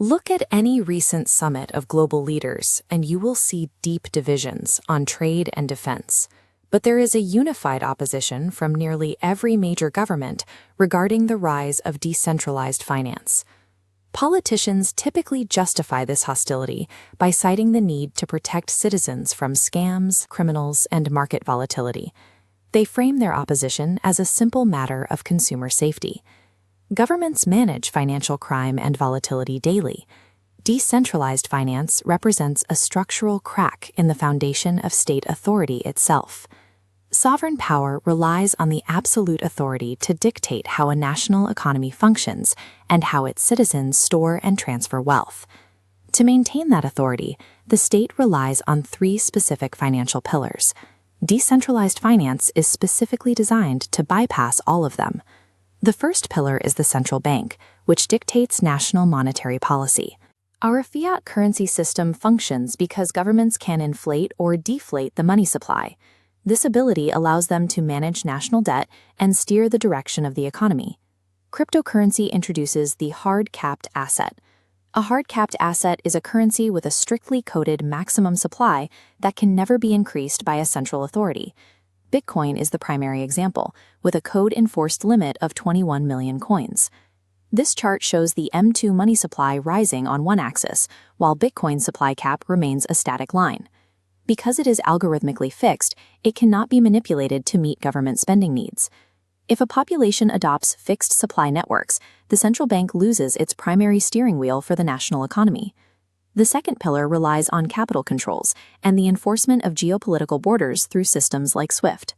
Look at any recent summit of global leaders, and you will see deep divisions on trade and defense. But there is a unified opposition from nearly every major government regarding the rise of decentralized finance. Politicians typically justify this hostility by citing the need to protect citizens from scams, criminals, and market volatility. They frame their opposition as a simple matter of consumer safety. Governments manage financial crime and volatility daily. Decentralized finance represents a structural crack in the foundation of state authority itself. Sovereign power relies on the absolute authority to dictate how a national economy functions and how its citizens store and transfer wealth. To maintain that authority, the state relies on three specific financial pillars. Decentralized finance is specifically designed to bypass all of them. The first pillar is the central bank, which dictates national monetary policy. Our fiat currency system functions because governments can inflate or deflate the money supply. This ability allows them to manage national debt and steer the direction of the economy. Cryptocurrency introduces the hard-capped asset. A hard-capped asset is a currency with a strictly coded maximum supply that can never be increased by a central authority. Bitcoin is the primary example, with a code-enforced limit of 21 million coins. This chart shows the M2 money supply rising on one axis, while Bitcoin's supply cap remains a static line. Because it is algorithmically fixed, it cannot be manipulated to meet government spending needs. If a population adopts fixed supply networks, the central bank loses its primary steering wheel for the national economy. The second pillar relies on capital controls and the enforcement of geopolitical borders through systems like SWIFT.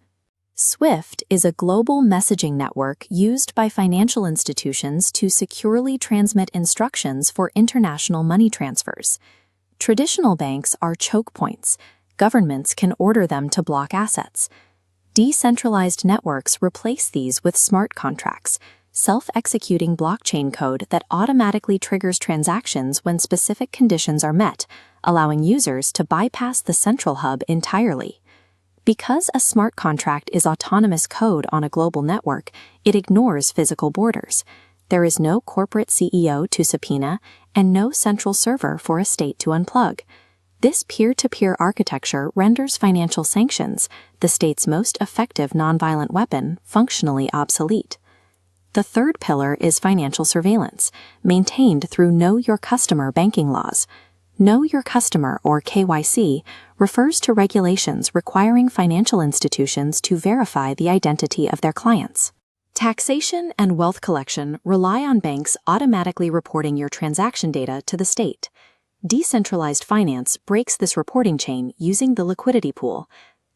SWIFT is a global messaging network used by financial institutions to securely transmit instructions for international money transfers. Traditional banks are choke points. Governments can order them to block assets. Decentralized networks replace these with smart contracts, self-executing blockchain code that automatically triggers transactions when specific conditions are met, allowing users to bypass the central hub entirely. Because a smart contract is autonomous code on a global network, it ignores physical borders. There is no corporate CEO to subpoena and no central server for a state to unplug. This peer-to-peer architecture renders financial sanctions, the state's most effective nonviolent weapon, functionally obsolete. The third pillar is financial surveillance, maintained through Know Your Customer banking laws. Know Your Customer, or KYC, refers to regulations requiring financial institutions to verify the identity of their clients. Taxation and wealth collection rely on banks automatically reporting your transaction data to the state. Decentralized finance breaks this reporting chain using the liquidity pool.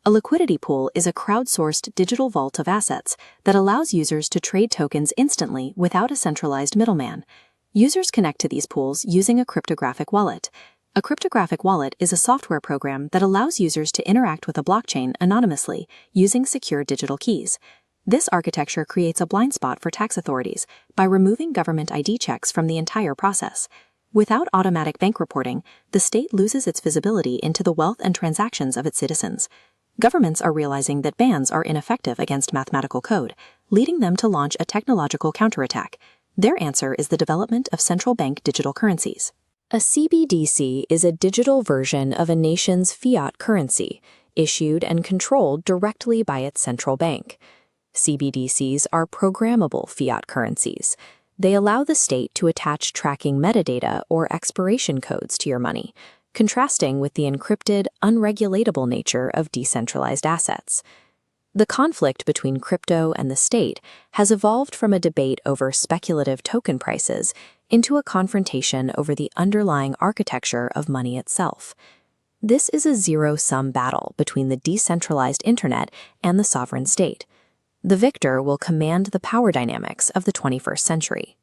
A liquidity pool is a crowdsourced digital vault of assets that allows users to trade tokens instantly without a centralized middleman. Users connect to these pools using a cryptographic wallet. A cryptographic wallet is a software program that allows users to interact with a blockchain anonymously using secure digital keys. This architecture creates a blind spot for tax authorities by removing government ID checks from the entire process. Without automatic bank reporting, the state loses its visibility into the wealth and transactions of its citizens. Governments are realizing that bans are ineffective against mathematical code, leading them to launch a technological counterattack. Their answer is the development of central bank digital currencies. A CBDC is a digital version of a nation's fiat currency, issued and controlled directly by its central bank. CBDCs are programmable fiat currencies. They allow the state to attach tracking metadata or expiration codes to your money, contrasting with the encrypted, unregulatable nature of decentralized assets. The conflict between crypto and the state has evolved from a debate over speculative token prices into a confrontation over the underlying architecture of money itself. This is a zero-sum battle between the decentralized internet and the sovereign state. The victor will command the power dynamics of the 21st century.